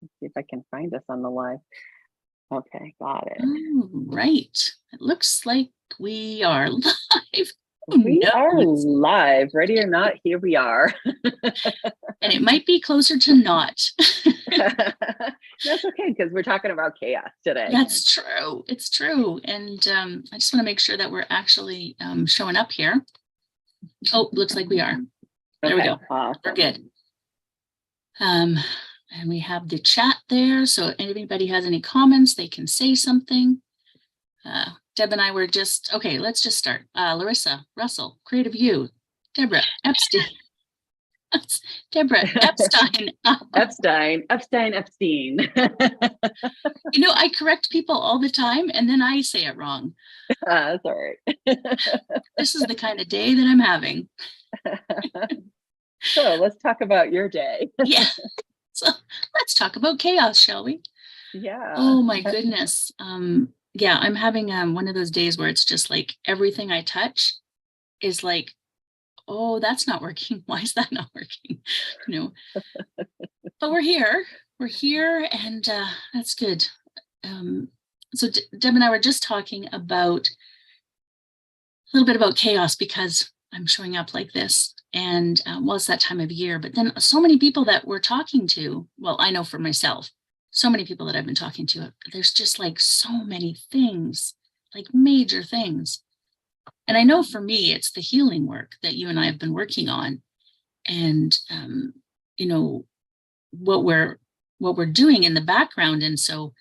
See if I can find us on the live. Okay, got it. Oh, right. It looks like we are live. Oh We no. are live, ready or not, here we are. And it might be closer to not. That's okay, because we're talking about chaos today. That's true. It's true. And I just want to make sure that we're actually showing up here. Oh, looks like we are. There we go. Awesome. We're good. And we have the chat there. So if anybody has any comments, they can say something. Deb and I were just, okay, let's just start. Larissa, Russell, Creative You, Deborah Epstein. Deborah Epstein. Epstein. You know, I correct people all the time and then I say it wrong. That's all right. This is the kind of day that I'm having. So let's talk about your day. Yeah. So let's talk about chaos, shall we? Yeah. Oh my goodness. Yeah, I'm having one of those days where it's just like everything I touch is like, oh, that's not working. Why is that not working? You know, but we're here, and that's good. So Deb and I were just talking about a little bit about chaos because I'm showing up like this, and well, it's that time of year, but then so many people that we're talking to, well, I know for myself, so many people that I've been talking to, there's just like so many things, like major things. And I know for me, it's the healing work that you and I have been working on, and you know, what we're doing in the background. And so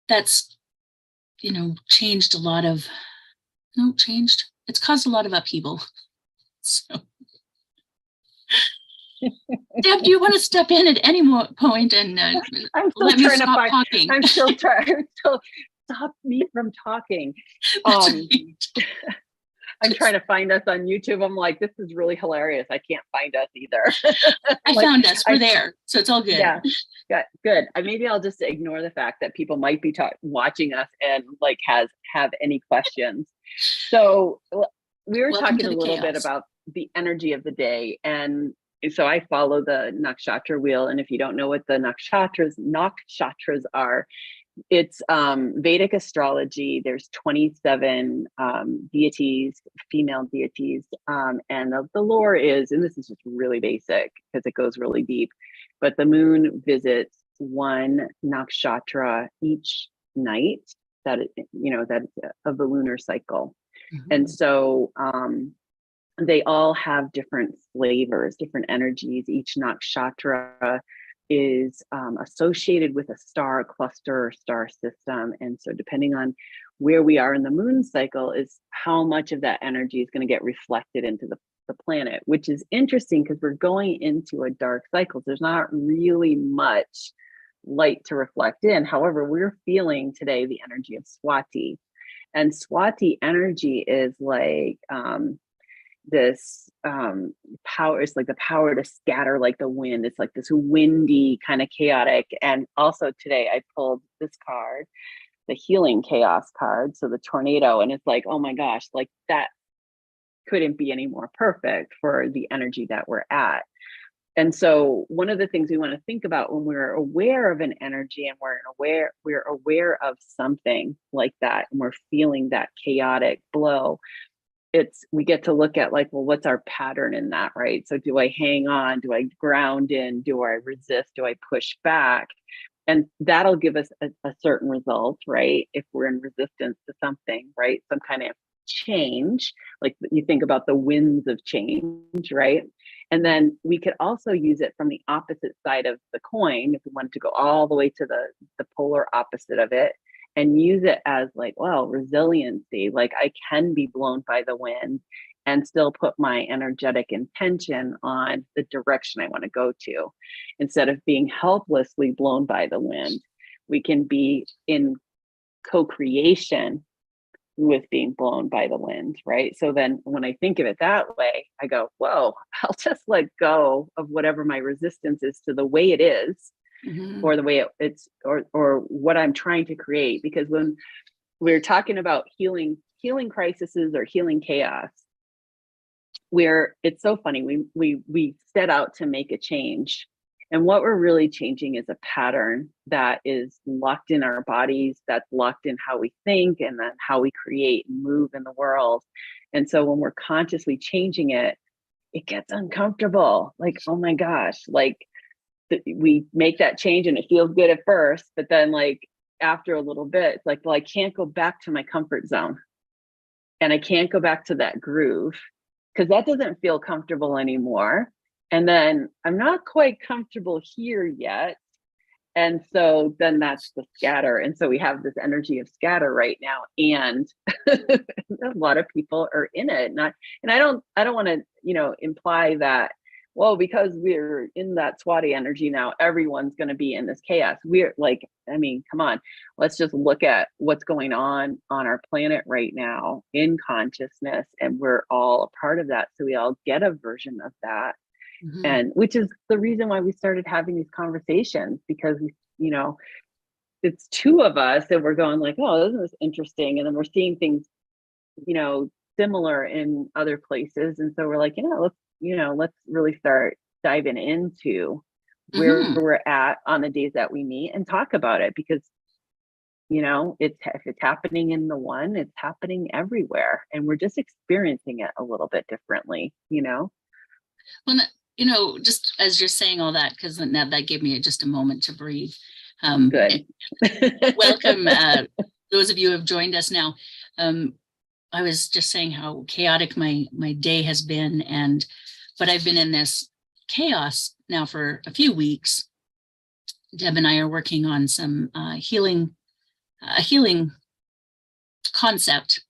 that's, you know, it's caused a lot of upheaval. So Deb, do you want to step in at any point and let me stop talking? I'm still trying to stop me from talking. I'm trying to find us on YouTube. I'm like, this is really hilarious. I can't find us either. I found us. We're there. So it's all good. Yeah, good. Maybe I'll just ignore the fact that people might be watching us and like have any questions. So we were talking a little bit about the energy of the day. And so I follow the nakshatra wheel. And if you don't know what the nakshatras are, it's Vedic astrology. There's 27 deities, female deities. And the lore is, and this is just really basic because it goes really deep, but the moon visits one nakshatra each night that of the lunar cycle. Mm-hmm. And so they all have different flavors, different energies. Each nakshatra is associated with a star cluster or star system. And so depending on where we are in the moon cycle is how much of that energy is going to get reflected into the planet, which is interesting because we're going into a dark cycle. There's not really much light to reflect in. However, we're feeling today the energy of Swati. And Swati energy is like this power. Is like the power to scatter like the wind. It's like this windy kind of chaotic. And also today I pulled this card, the healing chaos card, so the tornado, and it's like, oh my gosh, like that couldn't be any more perfect for the energy that we're at. And so one of the things we want to think about when we're aware of an energy and we're aware of something like that, and we're feeling that chaotic blow, we get to look at like, well, what's our pattern in that, right? So do I hang on? Do I ground in? Do I resist? Do I push back? And that'll give us a certain result, right? If we're in resistance to something, right? Some kind of change, like you think about the winds of change, right? And then we could also use it from the opposite side of the coin if we wanted to go all the way to the polar opposite of it, and use it as like, well, resiliency, like I can be blown by the wind and still put my energetic intention on the direction I want to go to. Instead of being helplessly blown by the wind, we can be in co-creation with being blown by the wind, right? So then when I think of it that way, I go, whoa, I'll just let go of whatever my resistance is to the way it is, mm-hmm. or the way it's, or what I'm trying to create. Because when we're talking about healing crises or healing chaos, it's so funny. We set out to make a change, And what we're really changing is a pattern that is locked in our bodies, that's locked in how we think and then how we create and move in the world. And so when we're consciously changing it, it gets uncomfortable. Like, oh my gosh, like we make that change and it feels good at first, but then like after a little bit, it's like, well, I can't go back to my comfort zone and I can't go back to that groove because that doesn't feel comfortable anymore. And then I'm not quite comfortable here yet. And so then that's the scatter. And so we have this energy of scatter right now. And a lot of people are in it. And I don't want to, imply that, well, because we're in that Swati energy now, everyone's going to be in this chaos. We're like, I mean, come on, let's just look at what's going on our planet right now in consciousness. And we're all a part of that. So we all get a version of that. And which is the reason why we started having these conversations, because it's two of us and we're going like, oh, this is interesting. And then we're seeing things, similar in other places. And so we're like, let's really start diving into where we're at on the days that we meet and talk about it, because if it's happening in the one, it's happening everywhere, and we're just experiencing it a little bit differently. Well, just as you're saying all that, because now that gave me just a moment to breathe. Good. Welcome, those of you who have joined us now. I was just saying how chaotic my day has been, but I've been in this chaos now for a few weeks. Deb and I are working on some healing concept.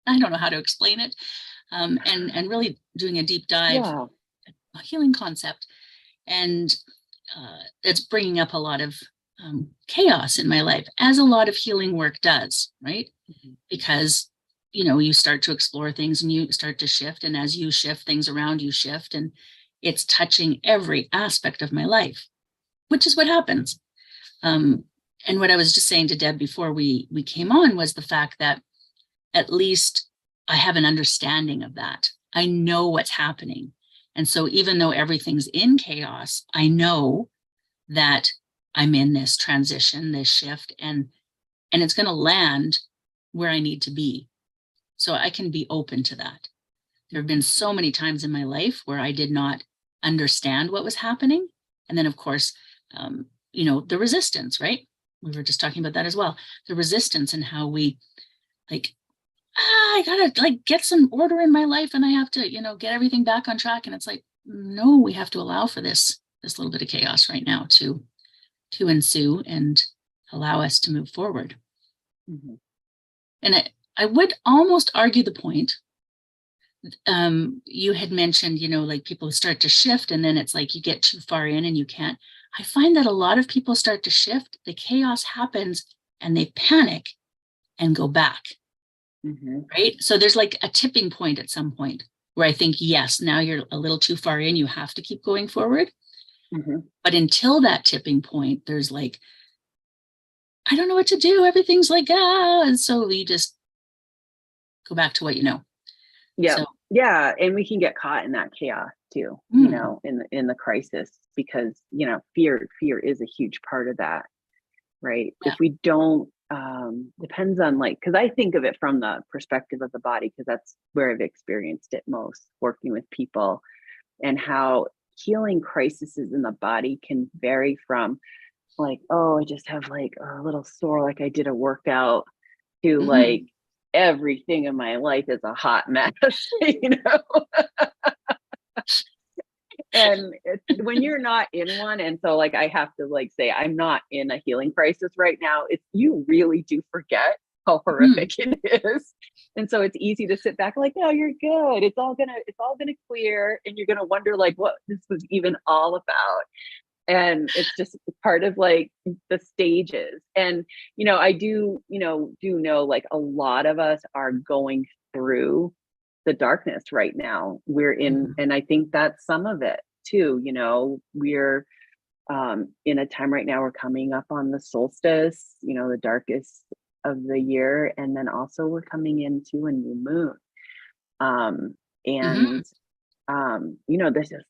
I don't know how to explain it, and really doing a deep dive. Yeah. A healing concept, and it's bringing up a lot of chaos in my life, as a lot of healing work does, right? Because you start to explore things and you start to shift, and as you shift, things around you shift, and it's touching every aspect of my life, which is what happens. And what I was just saying to Deb before we came on was the fact that at least I have an understanding of that. I know what's happening. And so even though everything's in chaos, I know that I'm in this transition, this shift, and it's going to land where I need to be. So I can be open to that. There have been so many times in my life where I did not understand what was happening. And then, of course, the resistance, right? We were just talking about that as well. The resistance and how we I gotta get some order in my life, and I have to, get everything back on track. And it's like, no, we have to allow for this little bit of chaos right now to ensue and allow us to move forward. And I would almost argue the point. You had mentioned, people start to shift, and then it's like you get too far in and you can't. I find that a lot of people start to shift, the chaos happens, and they panic and go back. Right. So there's like a tipping point at some point where I think, yes, now you're a little too far in, you have to keep going forward. But until that tipping point, there's like, I don't know what to do. Everything's like, and so you just go back to what you know. Yeah. So, yeah. And we can get caught in that chaos too, in the crisis, because, fear is a huge part of that. Right. Yeah. If we don't, depends on because I think of it from the perspective of the body, because that's where I've experienced it most, working with people, and how healing crises in the body can vary from I just have a little sore, I did a workout, to everything in my life is a hot mess, And when you're not in one, and so I have to say I'm not in a healing crisis right now, you really do forget how horrific it is. And so it's easy to sit back no, you're good, it's all gonna clear, and you're gonna wonder what this was even all about. And it's just part of the stages. And I do know a lot of us are going through the darkness right now. We're in, and I think that's some of it too. We're in a time right now, we're coming up on the solstice, the darkest of the year, and then also we're coming into a new moon. And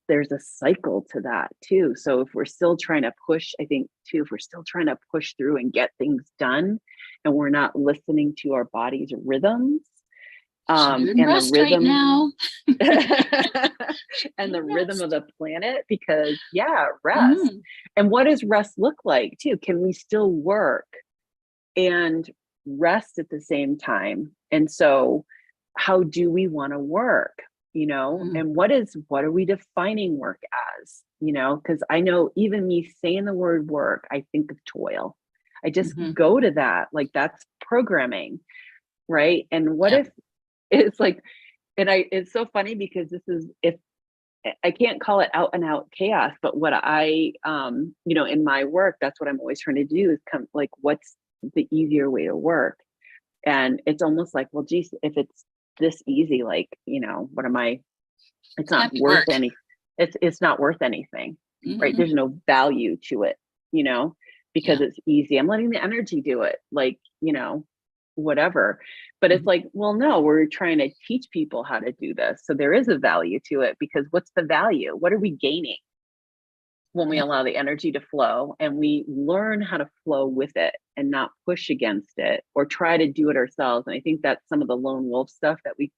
there's a cycle to that too. So if we're still trying to push, I think too, if we're still trying to push through and get things done, and we're not listening to our body's rhythms, and the rhythm now. and the rhythm of the planet, because rest. And what does rest look like too? Can we still work and rest at the same time? And so how do we want to work? And what are we defining work as? Because I know even me saying the word work, I think of toil. I just go to that, like that's programming, right? And what if it's like, it's so funny because if I can't call it out and out chaos, but what I, in my work, that's what I'm always trying to do is what's the easier way to work? And it's almost like, well, geez, if it's this easy, what am I, it's not worth any, it's not worth anything, right? There's no value to it, because it's easy. I'm letting the energy do it, whatever. But it's like, well, no, we're trying to teach people how to do this. So there is a value to it, because what's the value? What are we gaining when we allow the energy to flow and we learn how to flow with it and not push against it or try to do it ourselves? And I think that's some of the lone wolf stuff that we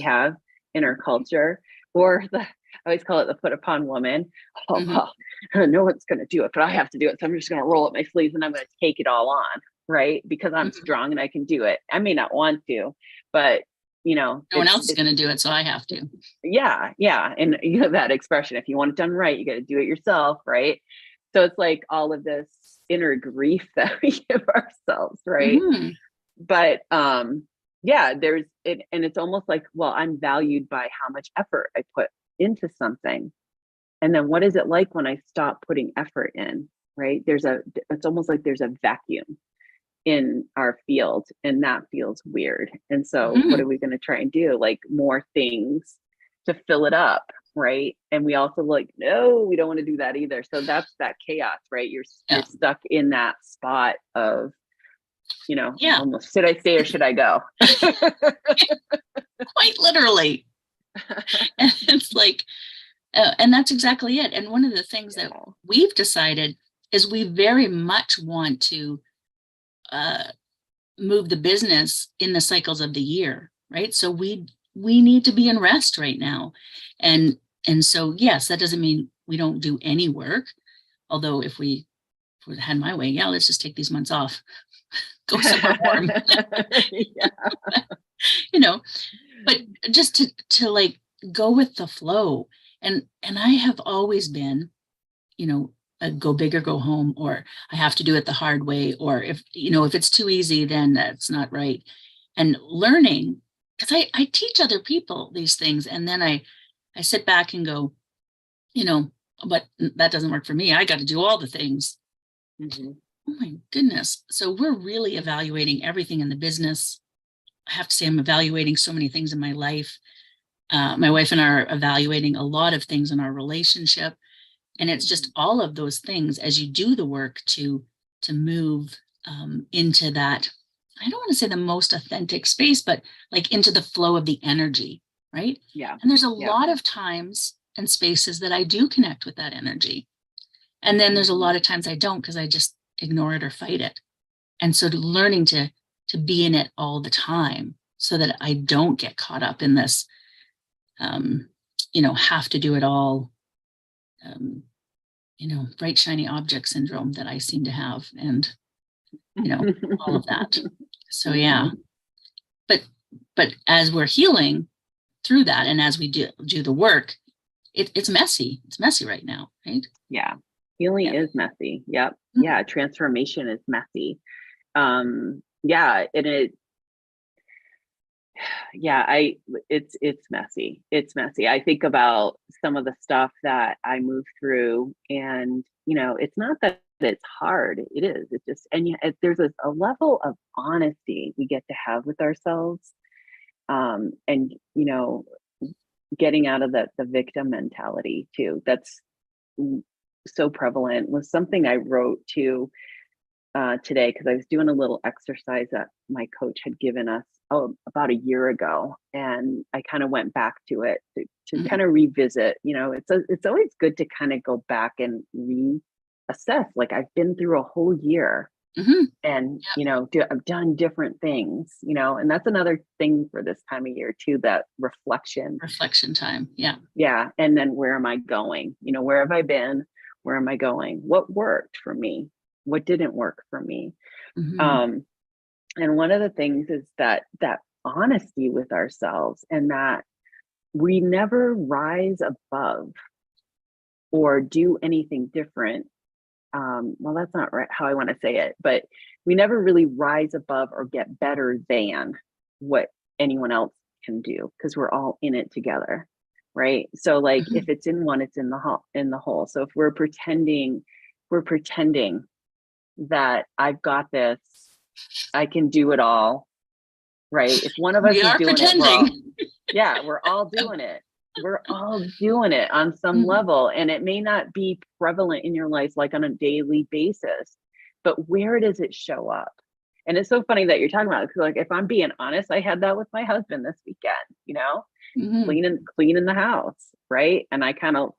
have in our culture, or I always call it the put upon woman. Well, no one's going to do it, but I have to do it. So I'm just going to roll up my sleeves and I'm going to take it all on. Right. Because I'm strong and I can do it. I may not want to, but no one else is going to do it. So I have to. Yeah. Yeah. And that expression, if you want it done right, you got to do it yourself. Right. So it's like all of this inner grief that we give ourselves. Right. But, there's it. And it's almost like, well, I'm valued by how much effort I put into something. And then what is it like when I stop putting effort in? Right. It's almost like there's a vacuum in our field, and that feels weird. And so what are we going to try and do? Like more things to fill it up, right? And we also no, we don't want to do that either. So that's that chaos, right? You're stuck in that spot of, almost, should I stay or should I go? Quite literally. And it's like, and that's exactly it. And one of the things that we've decided is we very much want to move the business in the cycles of the year, right? So we need to be in rest right now. And so, yes, that doesn't mean we don't do any work. Although if we had my way, let's just take these months off, go somewhere warm, but just to like go with the flow. And I have always been, go big or go home, or I have to do it the hard way, or if it's too easy, then that's not right. And learning, because I teach other people these things, and then I sit back and go, but that doesn't work for me. I got to do all the things. Oh my goodness. So we're really evaluating everything in the business. I have to say, I'm evaluating so many things in my life. My wife and I are evaluating a lot of things in our relationship. And it's just all of those things as you do the work to move into that, I don't want to say the most authentic space, but like into the flow of the energy, right? Yeah. And there's a lot of times and spaces that I do connect with that energy. And then there's a lot of times I don't, because I just ignore it or fight it. And so learning to be in it all the time so that I don't get caught up in this, have to do it all, bright, shiny object syndrome that I seem to have, and, all of that. So, but as we're healing through that, and as we do the work, it's messy. It's messy right now, right? Yeah. Healing is messy. Yep. Yeah. Transformation is messy. And it's messy. It's messy. I think about some of the stuff that I move through, and, it's not that it's hard. It is. It's just, and there's a level of honesty we get to have with ourselves. And, getting out of the victim mentality too. That's so prevalent. Was something I wrote too today because I was doing a little exercise that my coach had given us about a year ago, and I kind of went back to it to Mhm. kind of revisit. It's always good to kind of go back and reassess. Like, I've been through a whole year, Mhm. and Yep. I've done different things. And that's another thing for this time of year too, that reflection. Reflection time. Yeah. Yeah. And then, where am I going? Where have I been? Where am I going? What worked for me? What didn't work for me? Mhm. Um, and one of the things is that honesty with ourselves, and that we never rise above or do anything different. Well, that's not right how I want to say it, but we never really rise above or get better than what anyone else can do, because we're all in it together. Right. So, like, if Mhm. it's in one, it's in the whole. So if we're pretending that I've got this, I can do it all. Right. If one of us We is are doing it, pretending. we're all doing it. We're all doing it on some Mhm. level. And it may not be prevalent in your life, like on a daily basis, but where does it show up? And it's so funny that you're talking about it, because, like, if I'm being honest, I had that with my husband this weekend, Mhm. cleaning the house. Right. And I kind of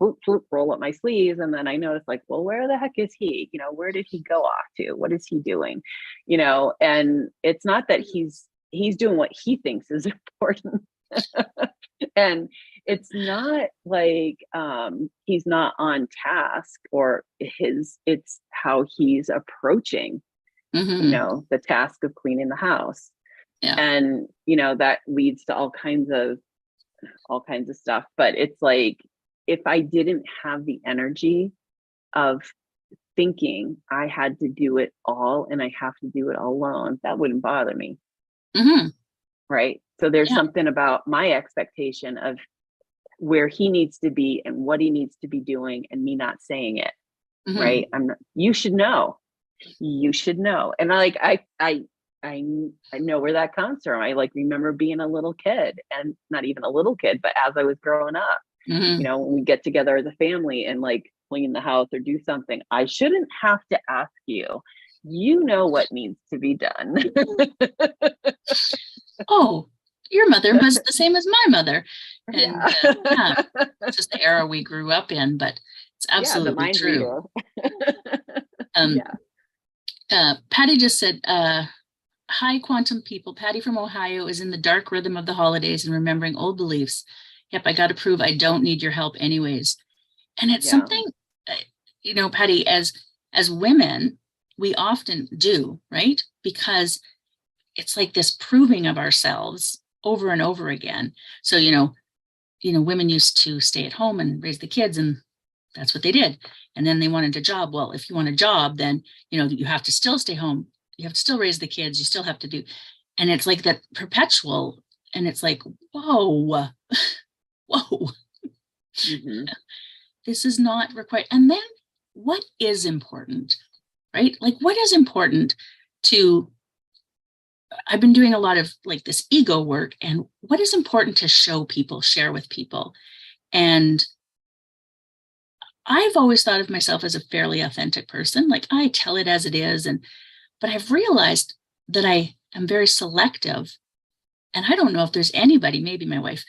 roll up my sleeves, and then I notice, like, well, where the heck is he? Where did he go off to? What is he doing? And it's not that he's doing what he thinks is important. And it's not like he's not on task, or it's how he's approaching Mhm. the task of cleaning the house. Yeah. And that leads to all kinds of stuff. But it's like, if I didn't have the energy of thinking I had to do it all and I have to do it alone, that wouldn't bother me. Mhm. Right. So there's Yeah. something about my expectation of where he needs to be and what he needs to be doing, and me not saying it. Mhm. Right. You should know. You should know. And I know where that comes from. I, like, remember being a little kid, and not even a little kid, but as I was growing up, Mhm. when we get together as a family and, like, clean the house or do something, I shouldn't have to ask you. You know what needs to be done. Oh, your mother was the same as my mother. And Yeah. yeah, it's just the era we grew up in, but it's Yeah, the absolutely mind true. reader. Um, Yeah. Patty just said, hi, quantum people. Patty from Ohio is in the dark rhythm of the holidays and remembering old beliefs. Yep, I got to prove I don't need your help anyways. And it's Yeah. something, Patty, as women, we often do, right? Because it's like this proving of ourselves over and over again. So, women used to stay at home and raise the kids, and that's what they did. And then they wanted a job. Well, if you want a job, then, you have to still stay home. You have to still raise the kids. You still have to do, and it's like that perpetual, and it's like, whoa, whoa, Hmm. this is not required. And then what is important, right? Like, what is important to, I've been doing a lot of like this ego work, and what is important to show people, share with people. And I've always thought of myself as a fairly authentic person. Like, I tell it as it is. But I've realized that I am very selective. And I don't know if there's anybody, maybe my wife,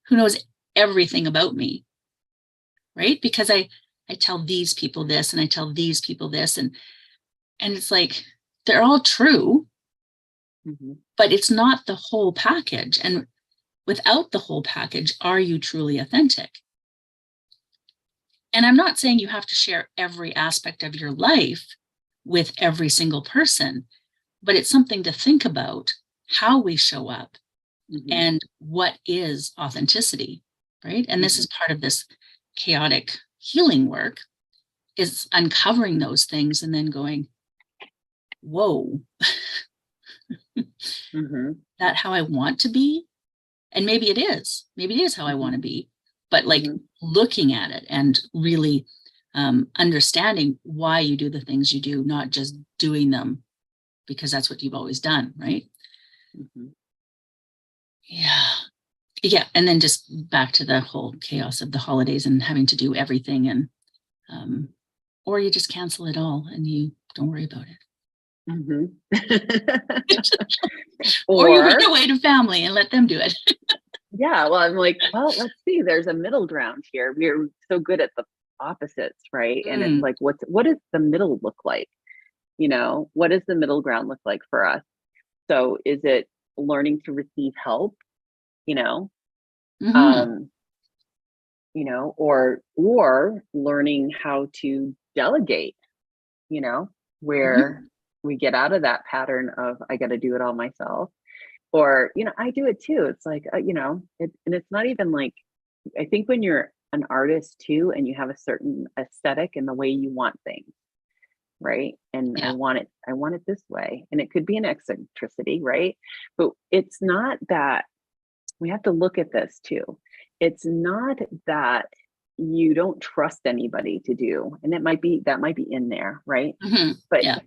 who knows everything about me, right? Because I tell these people this and I tell these people this. And it's like, they're all true, Hmm. but it's not the whole package. And without the whole package, are you truly authentic? And I'm not saying you have to share every aspect of your life with every single person, but it's something to think about, how we show up Hmm. and what is authenticity, right? And this Hmm. is part of this chaotic healing work, is uncovering those things and then going, whoa, Hmm. that how I want to be? And maybe it is how I want to be, but like Hmm. looking at it and really understanding why you do the things you do, not just doing them because that's what you've always done, right? Hmm. Yeah. Yeah. And then just back to the whole chaos of the holidays and having to do everything, and um, or you just cancel it all and you don't worry about it. Mhm. Or you run Or, away to family and let them do it. yeah, well, I'm like, well, let's see, there's a middle ground here. We're so good at the opposites, right? And it's Mm, like, what does the middle look like? What does the middle ground look like for us? So is it learning to receive help, you know, mhm, um, or learning how to delegate, you know, where mhm, we get out of that pattern of I got to do it all myself. Or, I do it too. It's like, and it's not even like, I think when you're an artist too, and you have a certain aesthetic and the way you want things, right? And yeah. I want it this way. And it could be an eccentricity, right? But it's not that we have to look at this too. It's not that you don't trust anybody to do, and that might be in there, right? Mhm, But yeah.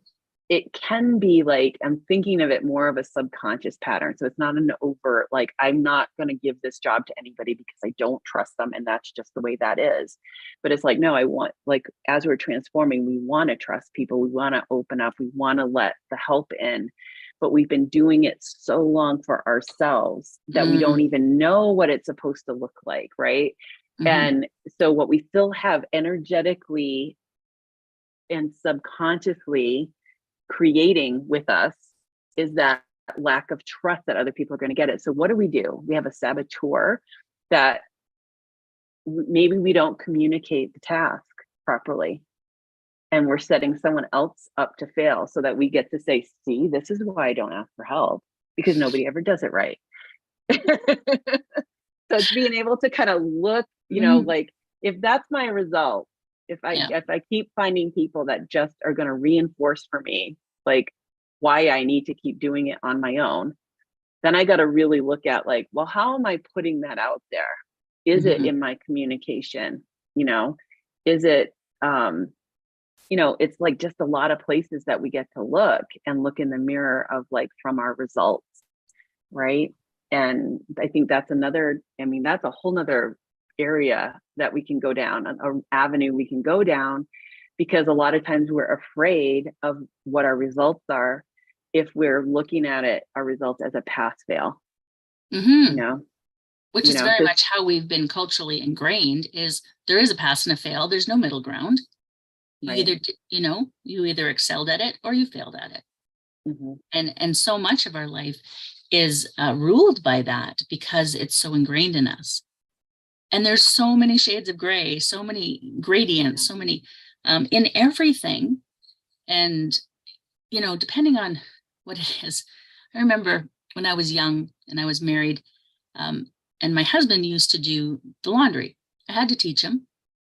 it can be like, I'm thinking of it more of a subconscious pattern. So it's not an overt, like, I'm not going to give this job to anybody because I don't trust them. And that's just the way that is. But it's like, no, I want, like, as we're transforming, we want to trust people. We want to open up. We want to let the help in. But we've been doing it so long for ourselves that we don't Mm, even know what it's supposed to look like. Right. mhm, And so what we still have energetically and subconsciously creating with us is that lack of trust that other people are going to get it. So what do? We have a saboteur that maybe we don't communicate the task properly, and we're setting someone else up to fail so that we get to say, see, this is why I don't ask for help, because nobody ever does it right. So it's being able to kind of look, mhm, like, if that's my result, yeah. if I keep finding people that just are going to reinforce for me, like, why I need to keep doing it on my own, then I got to really look at, like, well, how am I putting that out there? Is it Mhm, in my communication? You know, is it, it's like just a lot of places that we get to look in the mirror of, like, from our results, right? And I think that's a whole nother area that we can go down, an avenue we can go down, because a lot of times we're afraid of what our results are if we're looking at our results as a pass fail, you mhm. know, Which is very because much how we've been culturally ingrained is there is a pass and a fail. There's no middle ground. You right. either, you either excelled at it or you failed at it. Hmm. And so much of our life is ruled by that because it's so ingrained in us. And there's so many shades of gray, so many Yeah. gradients, so many in everything. And, depending on what it is. I remember when I was young and I was married, um, and my husband used to do the laundry. I had to teach him.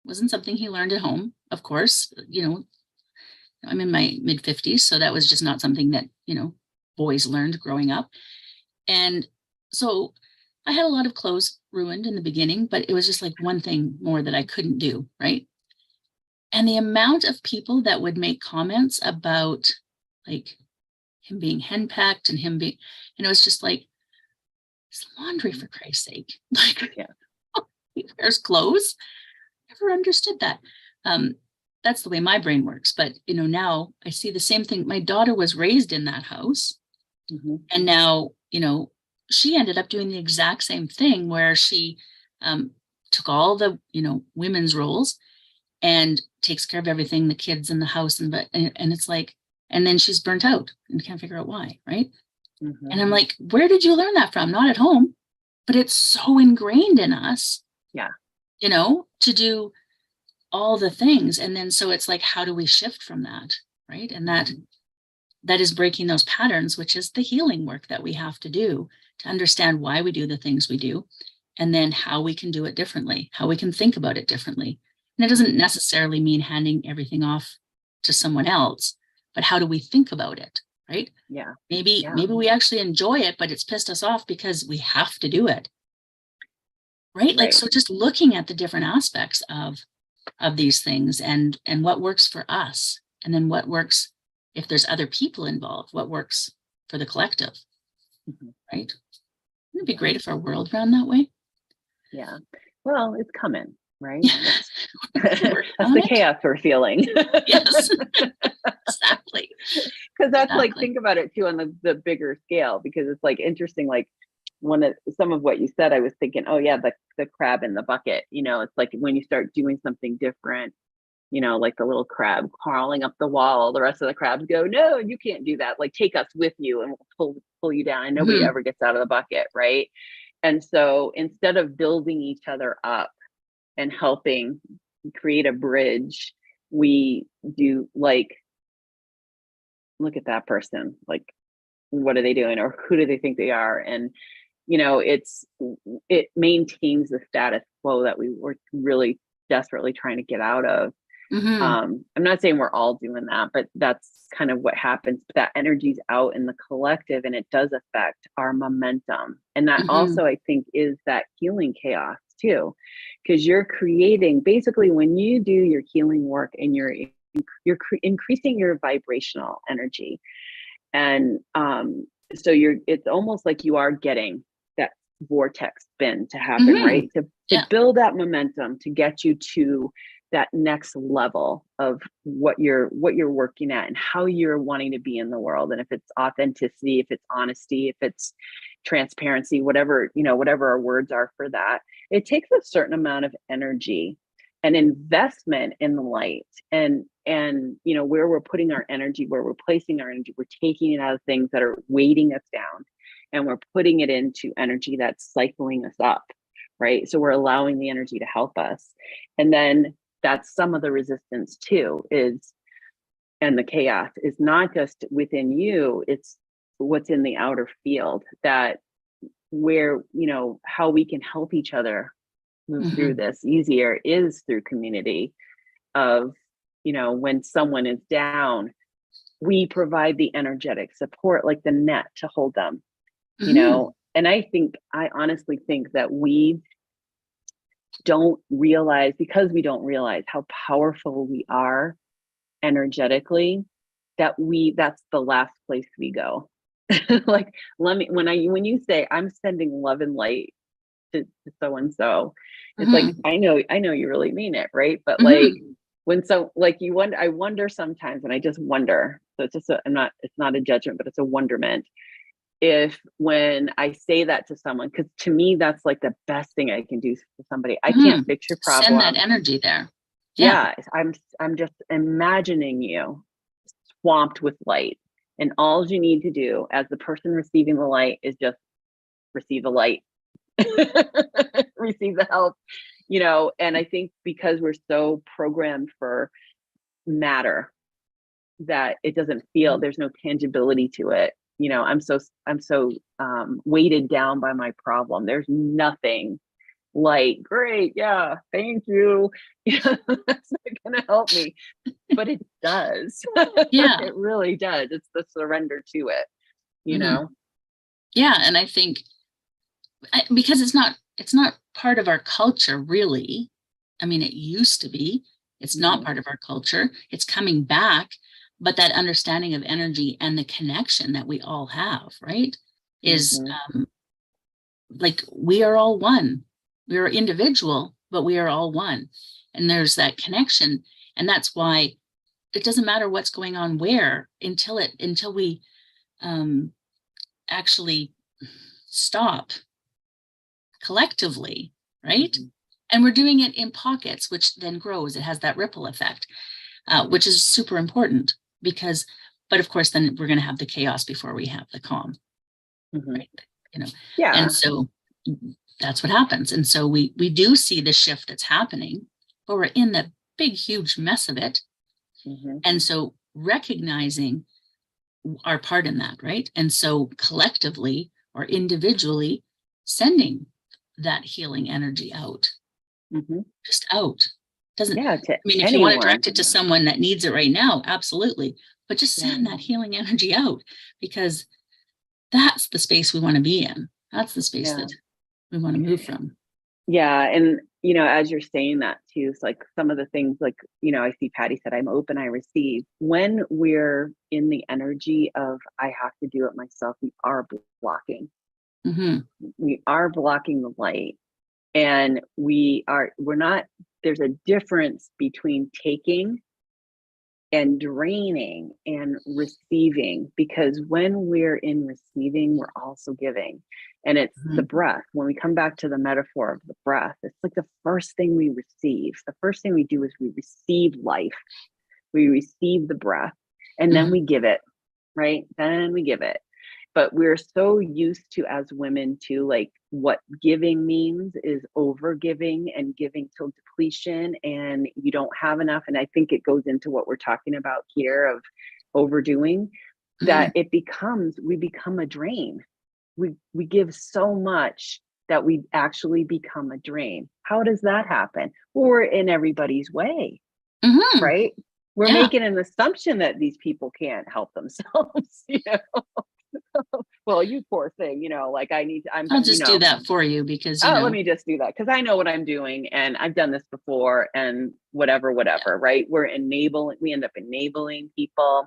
It wasn't something he learned at home, of course. I'm in my mid 50s, so that was just not something that, boys learned growing up. And so I had a lot of clothes ruined in the beginning, but it was just like one thing more that I couldn't do, right? And the amount of people that would make comments about like him being henpecked and him being, and it was just like, it's laundry for Christ's sake. Like, Yeah. he wears clothes. Never understood that. Um, that's the way my brain works. But now I see the same thing. My daughter was raised in that house, Hmm. and now she ended up doing the exact same thing where she um, took all the women's roles and takes care of everything, the kids in the house, and it's like, and then she's burnt out and can't figure out why, right? Hmm. And I'm like, where did you learn that from? Not at home, but it's so ingrained in us, Yeah. to do all the things. And then so it's like, how do we shift from that? Right. And Hmm. that is breaking those patterns, which is the healing work that we have to do to understand why we do the things we do, and then how we can do it differently, how we can think about it differently. And it doesn't necessarily mean handing everything off to someone else, but how do we think about it? Right. Yeah. Maybe Yeah. we actually enjoy it, but it's pissed us off because we have to do it. Right. Like, Right. so just looking at the different aspects of these things and what works for us, and then what works if there's other people involved, what works for the collective, Hmm. right? Wouldn't it be Yeah. great if our world ran that way? Yeah. Well, it's coming, right? We're working That's on the it. chaos we're feeling. Yes. Exactly. because that's like, Exactly. think about it too on the bigger scale, because it's like interesting, like some of what you said, I was thinking, oh yeah, the crab in the bucket, it's like when you start doing something different, like the little crab crawling up the wall, the rest of the crabs go, no, you can't do that. Like, take us with you and we'll pull you down, and nobody Mhm. ever gets out of the bucket. Right. And so instead of building each other up and helping create a bridge, we do like, look at that person, like, what are they doing, or who do they think they are? And it maintains the status quo that we were really desperately trying to get out of. Mhm. I'm not saying we're all doing that, but that's kind of what happens. That energy's out in the collective, and it does affect our momentum. And that Mhm. also, I think, is that healing chaos too, because you're creating, basically, when you do your healing work and you're increasing your vibrational energy. And so it's almost like you are getting that vortex spin to happen, Mhm. right? To Yeah. build that momentum, to get you to that next level of what you're working at and how you're wanting to be in the world. And if it's authenticity, if it's honesty, if it's transparency, whatever our words are for that, it takes a certain amount of energy and investment in the light, and where we're putting our energy, where we're placing our energy, we're taking it out of things that are weighting us down, and we're putting it into energy that's cycling us up, right? So we're allowing the energy to help us. And then that's some of the resistance too, and the chaos is not just within you, it's what's in the outer field, that where how we can help each other move through Mhm. this easier is through community. Of when someone is down, we provide the energetic support, like the net to hold them. Mhm. And I honestly think that we don't realize, because we don't realize how powerful we are energetically, that's the last place we go. Like, when you say, I'm sending love and light to so and so, it's like, Mhm. I know you really mean it, right? But like, Mhm. I wonder sometimes, and I just wonder, so it's not a judgment, but it's a wonderment, if when I say that to someone, because to me that's like the best thing I can do for somebody. I can't Mhm. fix your Send that problem. energy there. Yeah. Yeah, I'm just imagining you swamped with light, and all you need to do as the person receiving the light is just receive the light. Receive the help. And I think because we're so programmed for matter, that it doesn't feel, there's no tangibility to it. I'm so weighted down by my problem. There's nothing like, great, yeah, thank you. That's not gonna help me, but it does. Yeah. It really does. It's the surrender to it, you Mhm. know. Yeah, and I think because it's not part of our culture really. I mean, it used to be. It's not Mhm. part of our culture. It's coming back, but that understanding of energy and the connection that we all have, right? Is Mhm. like we are all one. We are individual, but we are all one. And there's that connection. And that's why it doesn't matter what's going on where until we um, actually stop collectively, right? Mhm. And we're doing it in pockets, which then grows. It has that ripple effect, which is super important because, but of course, then we're going to have the chaos before we have the calm, Mhm. right? You know, and Yeah. so that's what happens. And so we do see the shift that's happening, but we're in the big, huge mess of it. Mhm. And so recognizing our part in that, right? And so collectively or individually sending that healing energy out, Mhm. just out. Doesn't, Yeah, to I mean, if you want to anyone. direct it to someone that needs it right now, absolutely. But just Yeah. send that healing energy out because that's the space we want to be in. That's the space Yeah. that we want to move from. Yeah. And, as you're saying that too, it's like some of the things, like, I see Patty said, I'm open, I receive. When we're in the energy of, I have to do it myself, blocking. Mm-hmm. We are blocking the light. And we're not, there's a difference between taking and draining and receiving, because when we're in receiving, we're also giving. And it's the breath. When we come back to the metaphor of the breath, it's like the first thing we receive. The first thing we do is we receive life. We receive the breath, and then we give it, right? Then we give it. But we're so used to, as women, to like what giving means is over giving and giving till depletion, and you don't have enough. And I think it goes into what we're talking about here of overdoing, that we become a drain. We give so much that we actually become a drain. How does that happen? Well, we're in everybody's way, right? We're making an assumption that these people can't help themselves, you know. Well, you poor thing, you know, like I'll just do that for you because, let me just do that because I know what I'm doing and I've done this before and whatever, right? We end up enabling people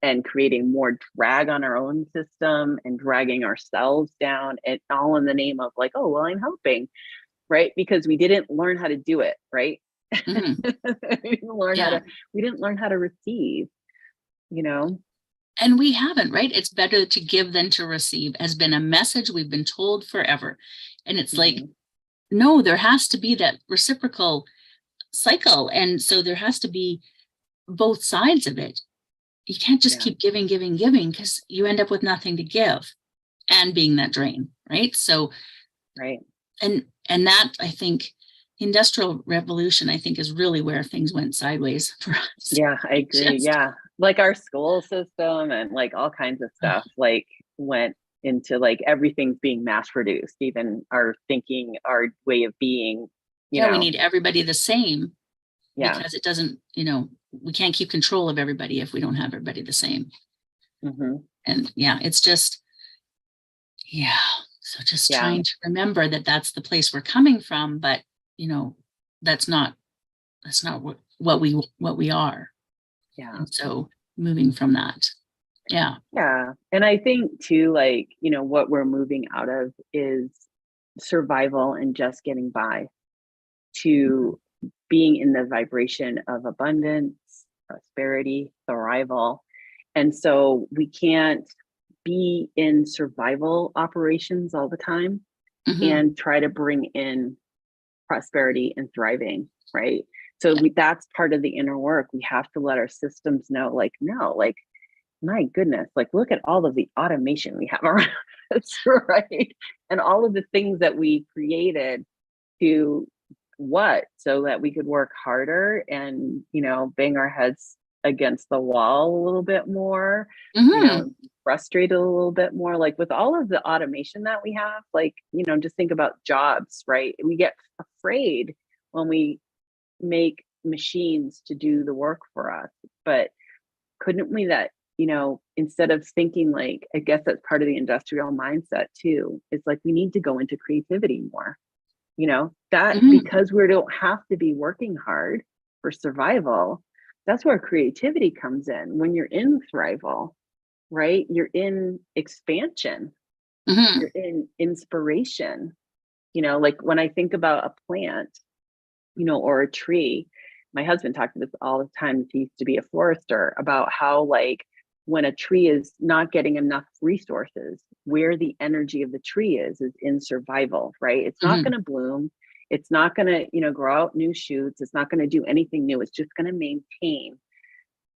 and creating more drag on our own system and dragging ourselves down, and all in the name of like, oh, well, I'm helping, right? Because we didn't learn how to do it, right? we didn't learn how to receive, you know. And we haven't, right? It's better to give than to receive has been a message we've been told forever. And it's like, no, there has to be that reciprocal cycle. And so there has to be both sides of it. You can't just keep giving, because you end up with nothing to give and being that drain, right? So, and that, I think, Industrial Revolution, I think, is really where things went sideways for us. Yeah, I agree. Like our school system and like all kinds of stuff like went into like everything's being mass produced, even our thinking, our way of being. You know? We need everybody the same because it doesn't, we can't keep control of everybody if we don't have everybody the same. And it's just, so just trying to remember that that's the place we're coming from, but that's not what we are. And so moving from that. And I think too, like, what we're moving out of is survival and just getting by to being in the vibration of abundance, prosperity, thrival. And so we can't be in survival operations all the time and try to bring in prosperity and thriving, right? So that's part of the inner work. We have to let our systems know, like, no, like, my goodness, like, look at all of the automation we have around us, right? And all of the things that we created to so that we could work harder and, bang our heads against the wall a little bit more, frustrated a little bit more, like with all of the automation that we have, like, just think about jobs, right? We get afraid when we make machines to do the work for us, but couldn't we instead of thinking like, I guess that's part of the industrial mindset too, it's like we need to go into creativity more, because we don't have to be working hard for survival. That's where creativity comes in. When you're in thrival, right? You're in expansion, you're in inspiration, like when I think about a plant, or a tree. My husband talked to this all the time. He used to be a forester, about how, like, when a tree is not getting enough resources, where the energy of the tree is in survival, right? It's not going to bloom. It's not going to, grow out new shoots. It's not going to do anything new. It's just going to maintain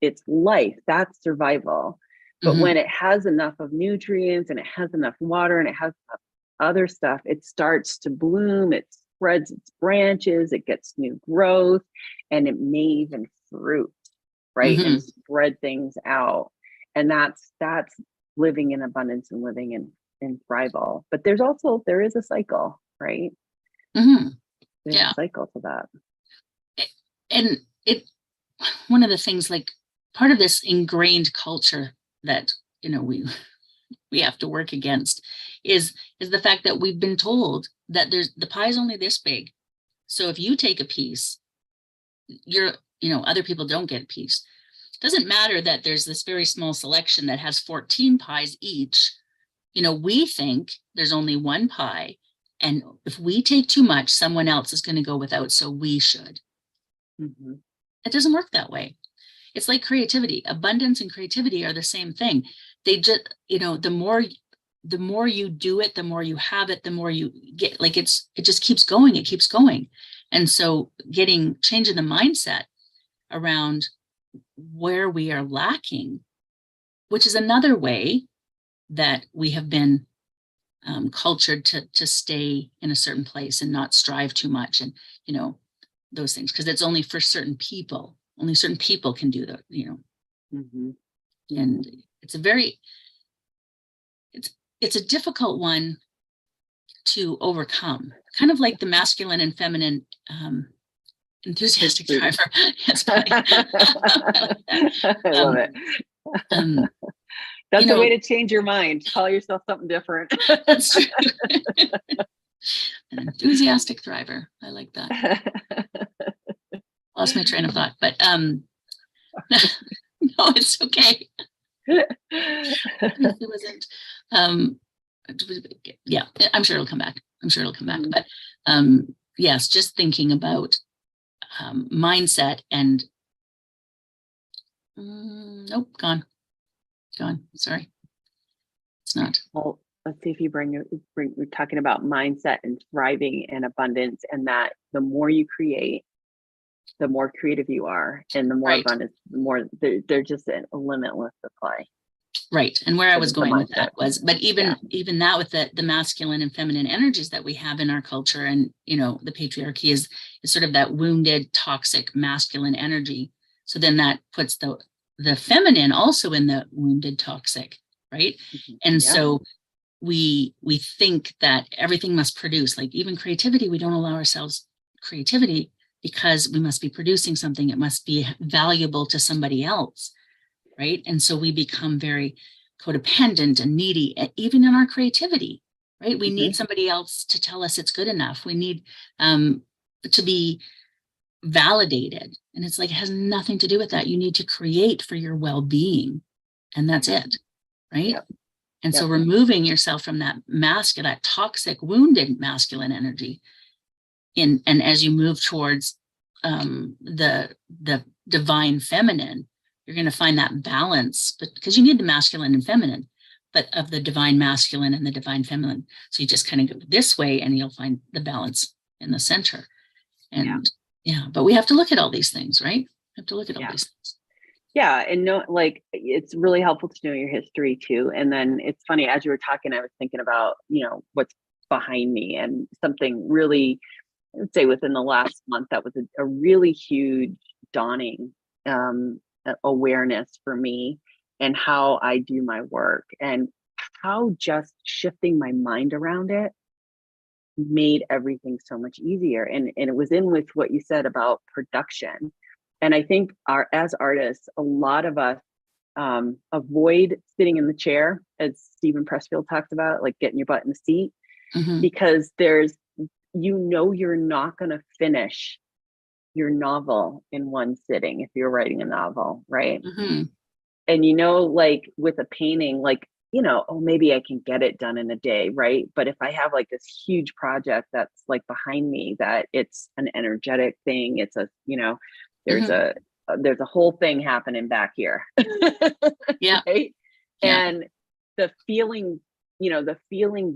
its life. That's survival. But when it has enough of nutrients and it has enough water and it has enough other stuff, it starts to bloom. It spreads its branches. It gets new growth, and it may even fruit, right? And spread things out. And that's living in abundance and living in thrival. But there is a cycle, right? There's a cycle to that. And one of the things, like, part of this ingrained culture that we have to work against is the fact that we've been told that the pie is only this big. So if you take a piece, other people don't get a piece. It doesn't matter that there's this very small selection that has 14 pies each. We think there's only one pie, and if we take too much, someone else is going to go without, so we should. It doesn't work that way. it's like creativity. Abundance and creativity are the same thing. They just, the more you do it, the more you have it, the more you get, like, it just keeps going. It keeps going. And so changing the mindset around where we are lacking, which is another way that we have been cultured to stay in a certain place and not strive too much, and those things, because it's only for certain people. Only certain people can do that. And it's a difficult one to overcome. Kind of like the masculine and feminine enthusiastic driver. Yes, I love it. That's a way to change your mind. Call yourself something different. That's true. An enthusiastic thriver. I like that. Lost my train of thought, but no, it's okay. It wasn't. Yeah, I'm sure it'll come back. But yes, just thinking about mindset and nope, gone. Sorry, it's not. Well, let's see if you we're talking about mindset and thriving and abundance, and that the more you create, the more creative you are, and the more abundance, the more they're just a limitless supply. Right. And where I was going with that was, but even that with the masculine and feminine energies that we have in our culture, and the patriarchy is sort of that wounded, toxic masculine energy. So then that puts the feminine also in the wounded, toxic, right? And so we think that everything must produce, like even creativity, we don't allow ourselves creativity because we must be producing something. It must be valuable to somebody else. Right. And so we become very codependent and needy, even in our creativity. Right. We need somebody else to tell us it's good enough. We need to be validated. And it's like, it has nothing to do with that. You need to create for your well-being. And that's it. Right. Yep. And so removing yourself from that that toxic, wounded masculine energy and as you move towards the divine feminine, you're going to find that balance, but because you need the masculine and feminine, but of the divine masculine and the divine feminine. So you just kind of go this way and you'll find the balance in the center. And but we have to look at all these things, right? We have to look at all these things. Yeah. And it's really helpful to know your history too. And then it's funny, as you were talking, I was thinking about, what's behind me, and something really, I would say within the last month, that was a really huge dawning awareness for me, and how I do my work, and how just shifting my mind around it made everything so much easier. And it was in with what you said about production. And I think as artists, a lot of us avoid sitting in the chair, as Stephen Pressfield talks about, like getting your butt in the seat, because you're not going to finish your novel in one sitting if you're writing a novel, right? And like with a painting, like, maybe I can get it done in a day, right? But if I have like this huge project that's like behind me, that it's an energetic thing, it's there's a whole thing happening back here. Right? And the feeling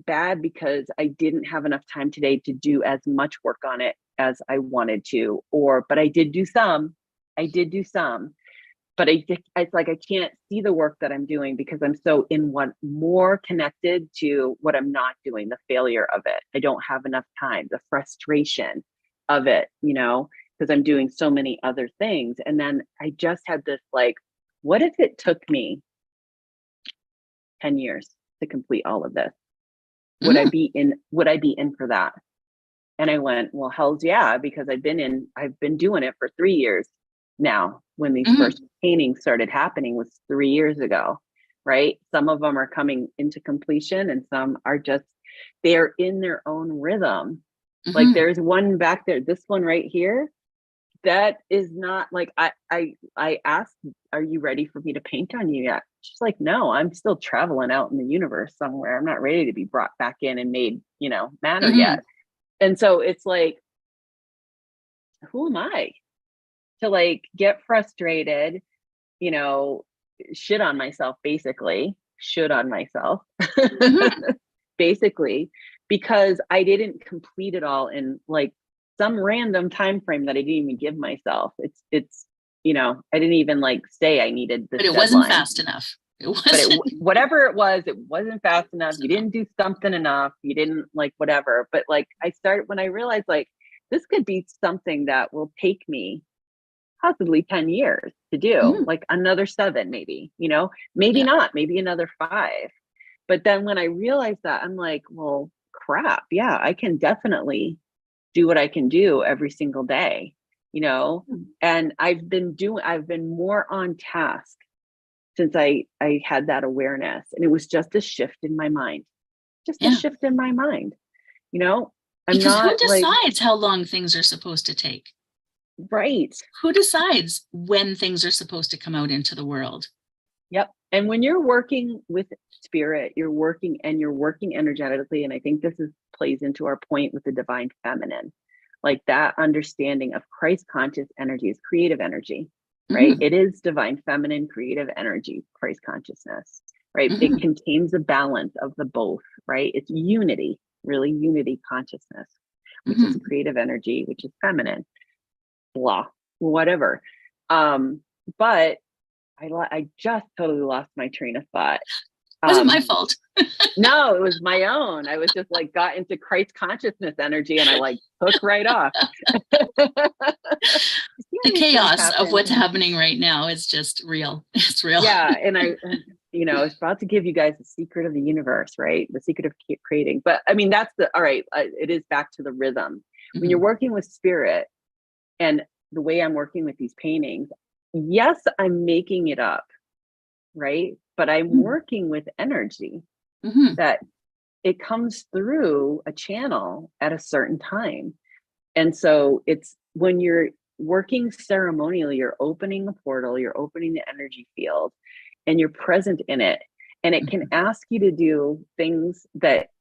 bad because I didn't have enough time today to do as much work on it as I wanted to, but I did do some, but it's like, I can't see the work that I'm doing because I'm so more connected to what I'm not doing, the failure of it. I don't have enough time, the frustration of it, because I'm doing so many other things. And then I just had this, like, what if it took me 10 years to complete all of this? Would I be in for that? And I went, well, hell's yeah, because I've been doing it for 3 years now. When these first paintings started happening was 3 years ago, right? Some of them are coming into completion, and some are just, they're in their own rhythm. Like there's one back there, this one right here, that is not like, I asked, are you ready for me to paint on you yet? She's like, no, I'm still traveling out in the universe somewhere. I'm not ready to be brought back in and made, matter yet. And so it's like, who am I to like get frustrated you know, shit on myself, Mhm. basically, because I didn't complete it all in like some random time frame that I didn't even give myself. It's, you know, I didn't even like say I needed this But it wasn't deadline. fast enough. It But wasn't whatever it wasn't fast enough. You didn't do something enough. You didn't like whatever. But like when I realized like this could be something that will take me possibly 10 years to do, Mhm. like another 7, maybe, you know, maybe Yeah. not, maybe another 5. But then when I realized that, I'm like, well, crap. Yeah, I can definitely do what I can do every single day, you know? Mhm. And I've been more on task since I had that awareness. And it was just a shift in my mind, just a Yeah. shift in my mind, you know? I'm Because who not like, decides how long things are supposed to take? right. Who decides when things are supposed to come out into the world? Yep. And when you're working with spirit, you're working energetically. And I think plays into our point with the divine feminine, like that understanding of Christ conscious energy is creative energy, right? Mhm. It is divine feminine, creative energy, Christ consciousness, right? It Mhm. contains a balance of the both, right? It's unity, really unity consciousness, which is Mhm. creative energy, which is feminine, blah, whatever. But I just totally lost my train of thought. Wasn't my Um, fault. no, it was my own. I was just like got into Christ consciousness energy and I like took right off. The Mysterious things chaos of what's happen. happening right now is just real. It's real. Yeah. And I was about to give you guys the secret of the universe, right? The secret of creating. But I mean, all right. It is back to the rhythm. When you're Mhm. working with spirit and the way I'm working with these paintings, yes, I'm making it up, right? But I'm Mhm. working with energy Mhm. that it comes through a channel at a certain time. And so it's when you're working ceremonially, you're opening a portal, you're opening the energy field, and you're present in it. And it can Mhm. ask you to do things that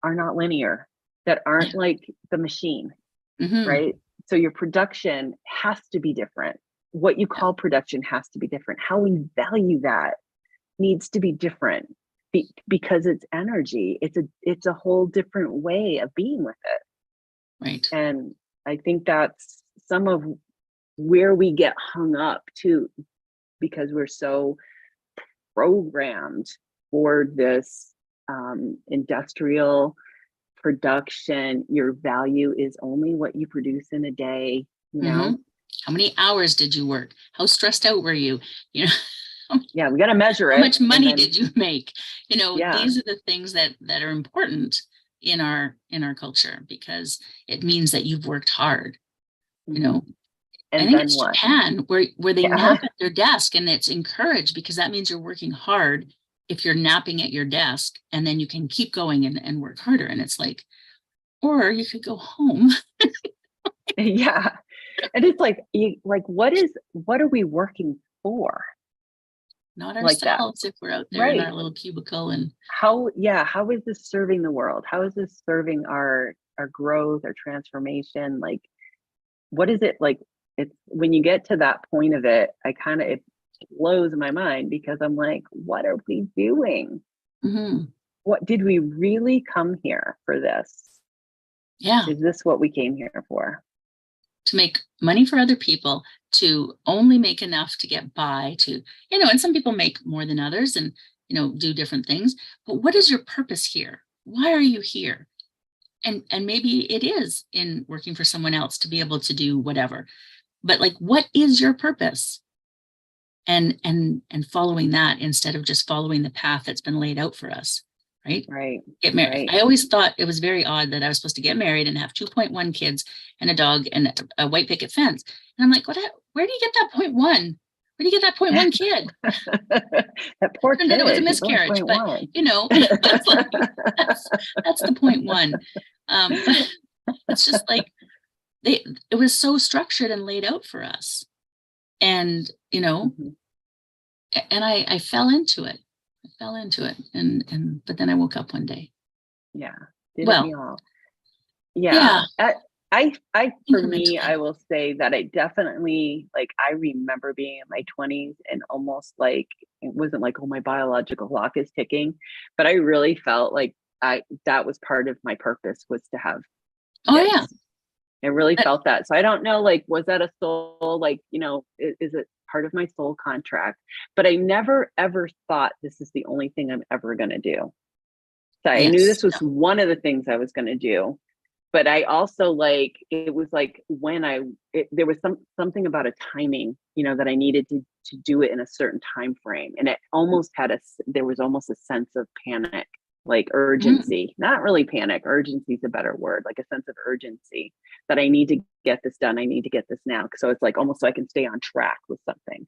are not linear, that Yeah. aren't like the machine, Mhm. right? So your production has to be different. What you Yeah. call production has to be different. How we value that needs to be different because it's energy. It's a whole different way of being with it. Right. And I think that's some of where we get hung up too, because we're so programmed for this industrial production. Your value is only what you produce in a day, you know? Mhm. How many hours did you work? How stressed out were you? You know, Yeah, we got to measure how it. much And money then, did you make? yeah. These are the things that are important in our culture, because it means that you've worked hard. you Mhm. know I And think then it's what? Japan where they nap Yeah. at their desk, and it's encouraged because that means you're working hard if you're napping at your desk, and then you can keep going and work harder. And it's like, or you could go home. Yeah. And it's like, what are we working for Not like that? ourselves if we're out there in our Right. little cubicle. And How is this serving the world? How is this serving our growth, our transformation? Like, what is it like? It's when you get to that point of it, it blows my mind because I'm like, what are we doing? mhm. What did we really come here for this? Yeah, Is this what we came here for? to make money for other people, to only make enough to get by, and some people make more than others, and do different things. But what is your purpose here? Why are you here? And maybe it is in working for someone else to be able to do whatever. But like, what is your purpose? And following that instead of just following the path that's been laid out for us, right? Right. Get married. Right. I always thought it was very odd that I was supposed to get married and have 2.1 kids and a dog and a white picket fence. And I'm like, where do you get that point one? Where do you get that point one kid? That poor Turned out it was a kid. He's only miscarriage, point but one. it's like, that's the point one. But it's just like it was so structured and laid out for us. And Mhm. and I fell into it. I fell into it, and but then I woke up one day. Yeah. Didn't we Well, all? yeah. Yeah. For me, I will say that I definitely, like, I remember being in my 20s and almost like, it wasn't like, oh, my biological clock is ticking, but I really felt like that was part of my purpose, was to have Oh kids. yeah. I really felt that. So I don't know, like, was that a soul, like, is it part of my soul contract? But I never, ever thought this is the only thing I'm ever going to do. So I knew this was one of the things I was going to do. But I also, like, it was like when there was something about a timing, that I needed to do it in a certain time frame. And it almost there was almost a sense of panic, like urgency, not really panic. Urgency is a better word, like a sense of urgency that I need to get this done. I need to get this now. So it's like almost so I can stay on track with something.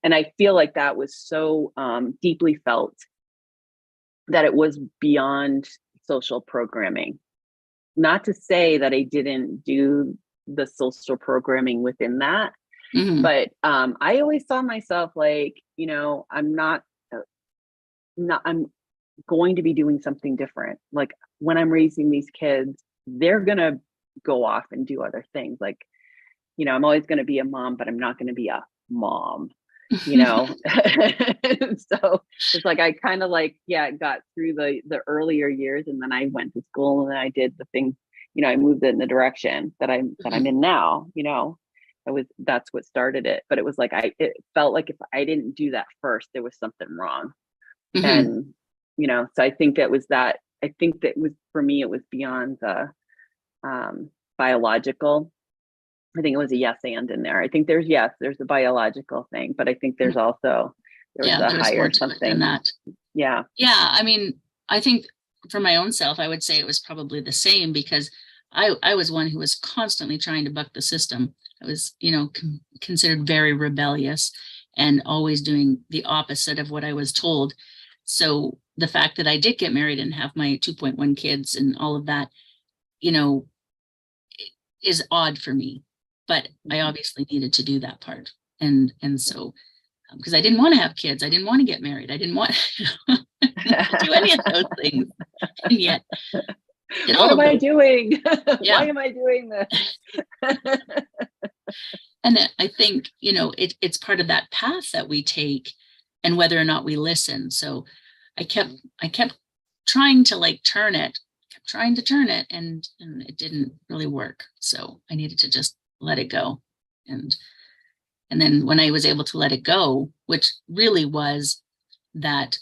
And I feel like that was so deeply felt that it was beyond social programming. Not to say that I didn't do the social programming within that, but I always saw myself like, I'm going to be doing something different. Like, when I'm raising these kids, they're going to go off and do other things. Like, I'm always going to be a mom, but I'm not going to be a mom, So it's like, I kind of like, got through the earlier years, and then I went to school, and then I did the thing, I moved in the direction that I'm in now, that's what started it. But it was like, it felt like if I didn't do that first, there was something wrong. And, so I think that was, for me, it was beyond the biological. I think it was a yes and in there. I think there's a biological thing, but I think there's also, there's a higher something than that. Yeah. I mean, I think for my own self, I would say it was probably the same, because I was one who was constantly trying to buck the system. I was, considered very rebellious and always doing the opposite of what I was told. So the fact that I did get married and have my 2.1 kids and all of that, is odd for me. But I obviously needed to do that part. And so, because I didn't want to have kids, I didn't want to get married, I didn't want to do any of those things. And yet, what am I doing? Why am I doing this? And I think, it's part of that path that we take, and whether or not we listen. So I kept trying to turn it, and it didn't really work. So I needed to just let it go. And then when I was able to let it go, which really was that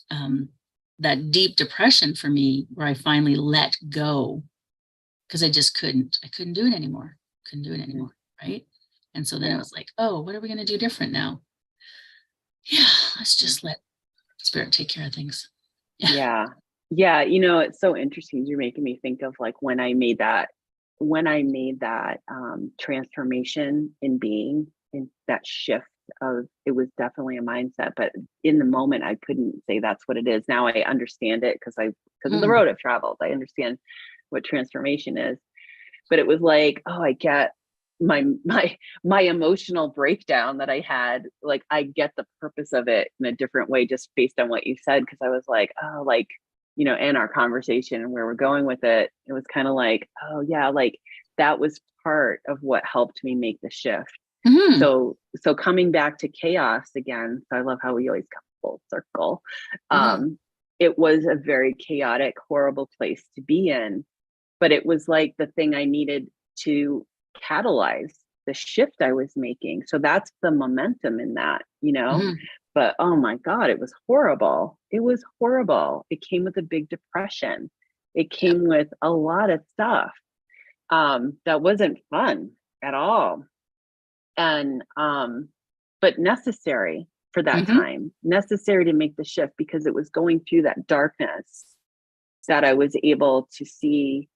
deep depression for me, where I finally let go, because I couldn't do it anymore. Right. And so then it was like, oh, what are we going to do different now? Yeah, let's just let Spirit take care of things. Yeah. It's so interesting. You're making me think of like when I made that transformation in being, in that shift of, it was definitely a mindset, but in the moment I couldn't say that's what it is. Now I understand it because of the road I've traveled. I understand what transformation is. But it was like, oh, I get my emotional breakdown that I had. Like, I get the purpose of it in a different way, just based on what you said. Because I was like, oh, like, in our conversation and where we're going with it, it was kind of like, oh yeah, like that was part of what helped me make the shift. So coming back to chaos again, so I love how we always come full circle. It was a very chaotic, horrible place to be in, but it was like the thing I needed to catalyze the shift I was making. So that's the momentum in that, But oh my God, it was horrible. It was horrible. It came with a big depression. It came with a lot of stuff that wasn't fun at all. And but necessary for that time, necessary to make the shift, because it was going through that darkness that I was able to see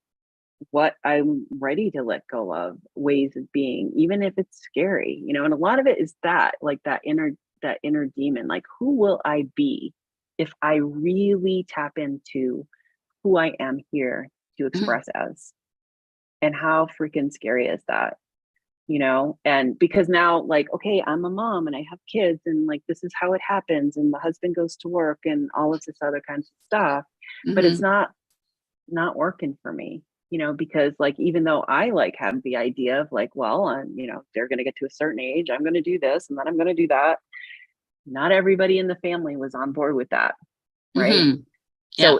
what I'm ready to let go of, ways of being, even if it's scary, and a lot of it is that, like that inner demon, like, who will I be if I really tap into who I am here to express as? And how freaking scary is that? And because now, like, okay, I'm a mom and I have kids, and like, this is how it happens, and the husband goes to work and all of this other kinds of stuff, but it's not working for me. because like, even though I like have the idea of like, well, they're going to get to a certain age, I'm going to do this and then I'm going to do that. Not everybody in the family was on board with that. Right. Mm-hmm. So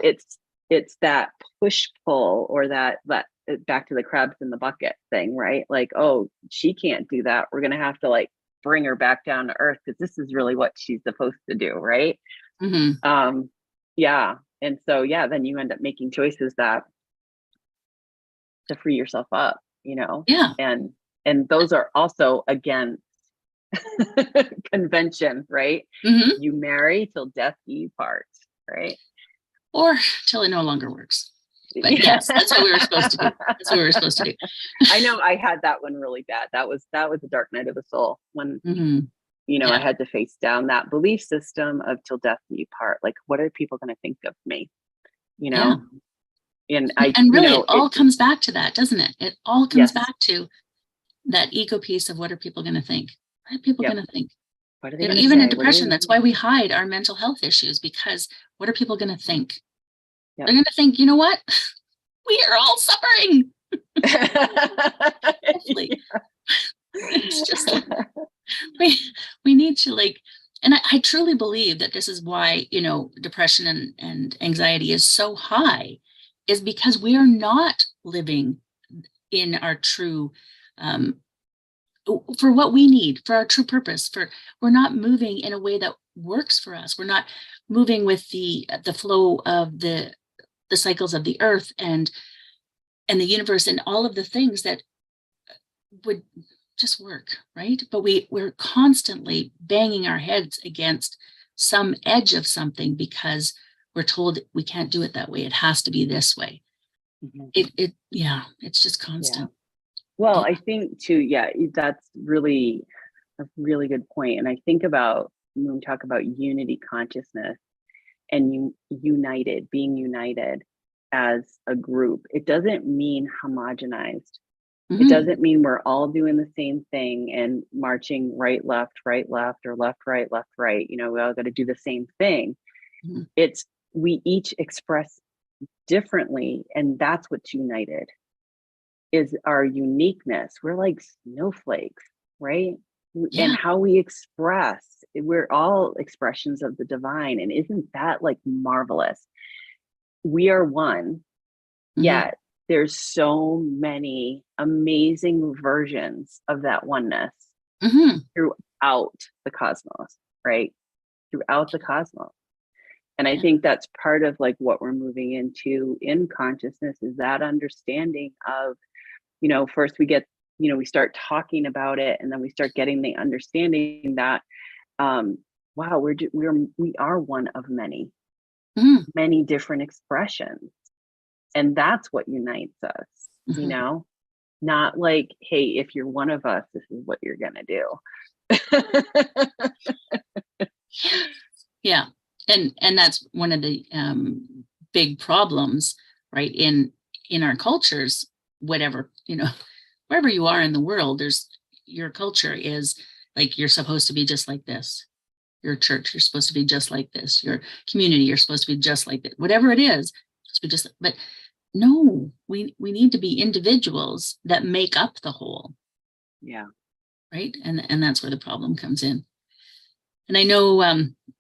it's that push pull, or that back to the crabs in the bucket thing, right? Like, oh, she can't do that. We're going to have to like bring her back down to earth because this is really what she's supposed to do. Right. Mm-hmm. Yeah. And so, yeah, then you end up making choices that to free yourself up, Yeah. and those are also, again, convention, right? Mm-hmm. You marry till death do you part, right? Or till it no longer works. But yes, that's what we were supposed to do. That's what we were supposed to do. I know I had that one really bad. That was a dark night of the soul when, I had to face down that belief system of till death do you part. Like, what are people going to think of me? Yeah. And really, it all comes back to that, doesn't it? It all comes back to that ego piece of what are people going to think? What are people going to think? What are they even in depression, that's why we hide our mental health issues, because what are people going to think? They're going to think, you know what? We are all suffering. Hopefully. It's just like, we need to like, and I truly believe that this is why, depression and anxiety is so high, is because we are not living in our true, for what we need, for our true purpose, we're not moving in a way that works for us. We're not moving with the flow of the cycles of the earth and the universe and all of the things that would just work, right? But we're constantly banging our heads against some edge of something because we're told we can't do it that way. It has to be this way. It's just constant. Yeah. Well, I think too, that's really a really good point. And I think about when we talk about unity consciousness and being united as a group, it doesn't mean homogenized. It doesn't mean we're all doing the same thing and marching right, left, or left, right. We all got to do the same thing. It's we each express differently, and that's what's united, is our uniqueness. We're like snowflakes, right? And how we express, we're all expressions of the divine. And isn't that like marvelous? We are one, yet there's so many amazing versions of that oneness throughout the cosmos, right? Throughout the cosmos. And I think that's part of like what we're moving into in consciousness, is that understanding of, first we get, we start talking about it, and then we start getting the understanding that, wow, we are one of many, many different expressions. And that's what unites us, not like, hey, if you're one of us, this is what you're going to do. Yeah. And that's one of the big problems, right? In our cultures, whatever, wherever you are in the world, your culture is like, you're supposed to be just like this. Your church, you're supposed to be just like this. Your community, you're supposed to be just like that. Whatever it is, but no, we need to be individuals that make up the whole. Yeah. Right. And that's where the problem comes in. And I know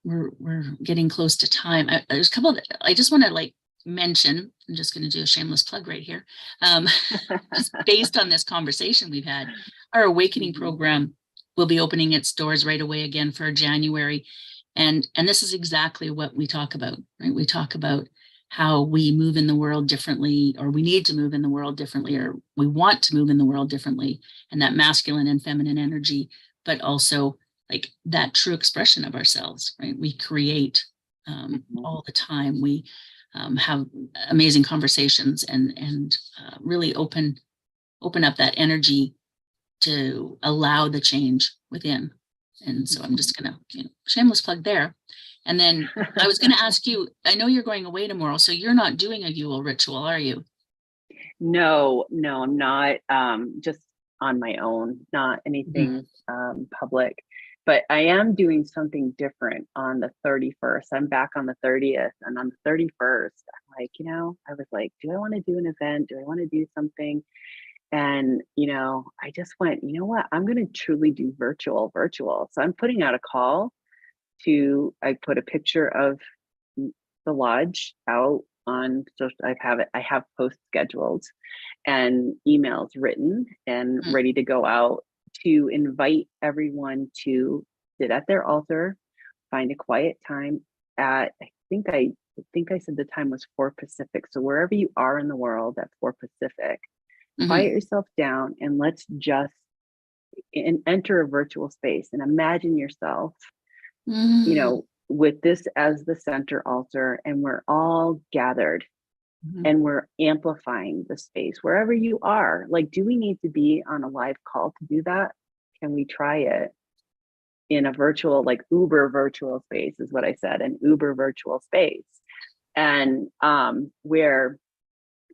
we're getting close to time. There's a couple that I just want to like mention. I'm just going to do a shameless plug right here. Just based on this conversation we've had, our Awakening program will be opening its doors right away again for January. And this is exactly what we talk about, right? We talk about how we move in the world differently, or we need to move in the world differently, or we want to move in the world differently, and that masculine and feminine energy, but also like that true expression of ourselves, right? We create all the time. We have amazing conversations and really open up that energy to allow the change within. And so I'm just gonna shameless plug there. And then I was gonna ask you, I know you're going away tomorrow, so you're not doing a Yule ritual, are you? No, I'm not. Just on my own, not anything public. but I am doing something different on the 31st. I'm back on the 30th, and on the 31st, I'm like, I was like, do I want to do an event? Do I want to do something? And, I just went, you know what? I'm going to truly do virtual. So I'm putting out a call I put a picture of the lodge out on social. I have posts scheduled and emails written and ready to go out to invite everyone to sit at their altar, find a quiet time at, I think I said the time was 4 Pacific. So wherever you are in the world at 4 Pacific, quiet yourself down and let's just enter a virtual space and imagine yourself, with this as the center altar, and we're all gathered and we're amplifying the space wherever you are. Like, do we need to be on a live call to do that? Can we try it in a virtual, like Uber virtual space is what I said, an Uber virtual space. And where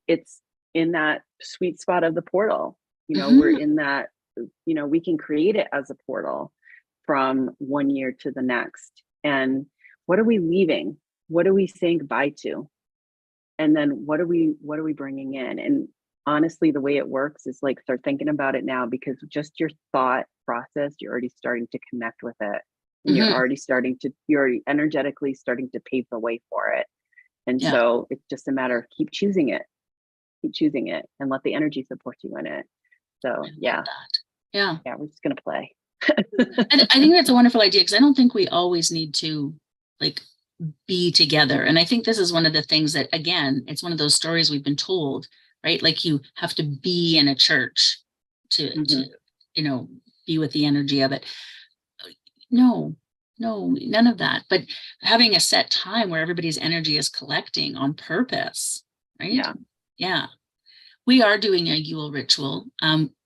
it's in that sweet spot of the portal, we're in that, we can create it as a portal from one year to the next. And what are we leaving? What are we saying goodbye to? And then what are we bringing in? And honestly, the way it works is like, start thinking about it now, because just your thought process, you're already starting to connect with it. And you're already energetically starting to pave the way for it. And so it's just a matter of keep choosing it and let the energy support you in it. So yeah, we're just going to play. And I think that's a wonderful idea, because I don't think we always need to like be together. And I think this is one of the things that, again, it's one of those stories we've been told, right? Like you have to be in a church to be with the energy of it. No, none of that. But having a set time where everybody's energy is collecting on purpose, right? Yeah. We are doing a Yule ritual.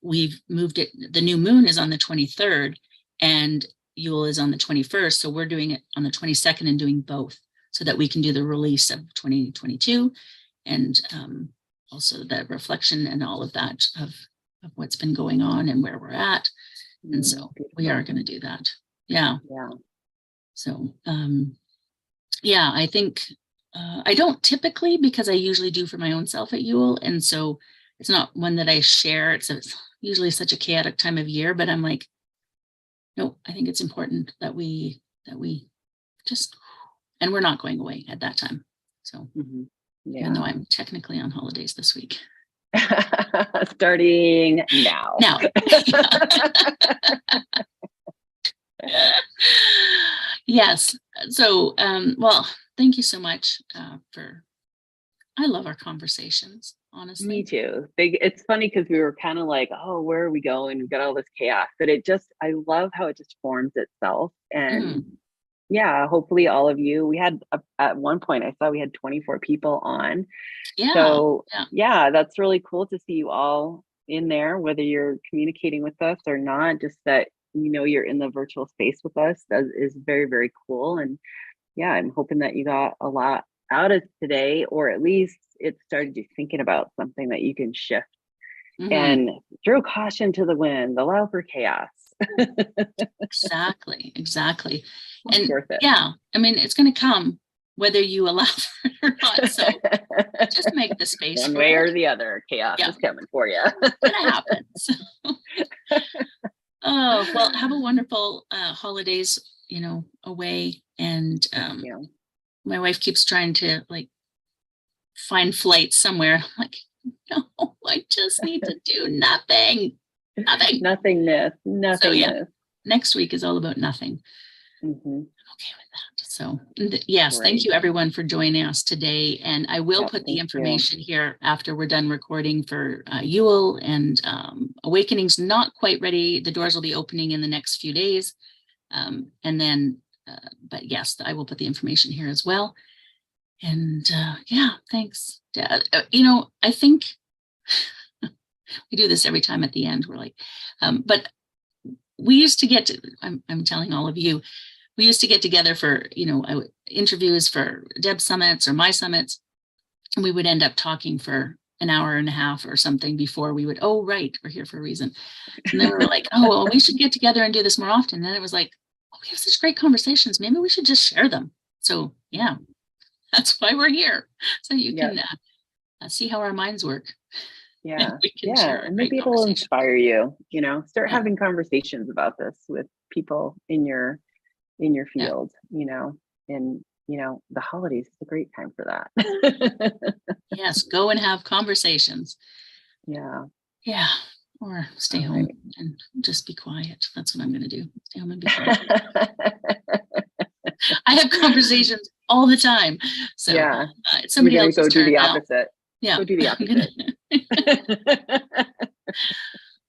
We've moved it. The new moon is on the 23rd and Yule is on the 21st. So we're doing it on the 22nd and doing both so that we can do the release of 2022 and also the reflection and all of that of what's been going on and where we're at. And so we are going to do that. Yeah. So, I think I don't typically, because I usually do for my own self at Yule. And so it's not one that I share. It's usually such a chaotic time of year, but I'm like, no, I think it's important that we just, and we're not going away at that time. So even though I'm technically on holidays this week. Starting now. Yes. So, thank you so much I love our conversations, honestly. Me too. It's funny because we were kind of like, oh, where are we going? We've got all this chaos, but I love how it just forms itself. And hopefully all of you, we had at one point, I saw we had 24 people on. So that's really cool to see you all in there, whether you're communicating with us or not, just that, you're in the virtual space with us. That is very, very cool. And I'm hoping that you got a lot out of today, or at least it started you thinking about something that you can shift and throw caution to the wind, allow for chaos. Exactly. It's And worth it. I mean, it's going to come whether you allow for it or not. So just make the space one way or the other. Chaos is coming for you. It's going to happen. So. Oh, well, have a wonderful holidays, away. And my wife keeps trying to like find flights somewhere. I'm like, no, I just need to do nothing. Nothingness. So next week is all about nothing. I'm okay with that. So yes, Great. Thank you everyone for joining us today. And I will put the information here after we're done recording for Yule and Awakening's not quite ready. The doors will be opening in the next few days. And then, but yes, I will put the information here as well. And thanks. I think we do this every time at the end. We're like, but we used to get to, I'm telling all of you, we used to get together for, interviews for Deb summits or my summits. And we would end up talking for an hour and a half or something before we would, oh, right, we're here for a reason. And then we were like, oh, well, we should get together and do this more often. And then it was like, we have such great conversations. Maybe we should just share them. So yeah, that's why we're here. So you can see how our minds work. Yeah. We can share And maybe it'll inspire you, start having conversations about this with people in your field, and the holidays is a great time for that. Yes, go and have conversations. Yeah. Or stay home and just be quiet. That's what I'm going to do. Stay home and be quiet. I have conversations all the time. So somebody else go do the now. opposite. Yeah. Go do the opposite.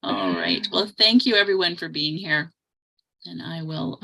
All right. Well, thank you everyone for being here. And I will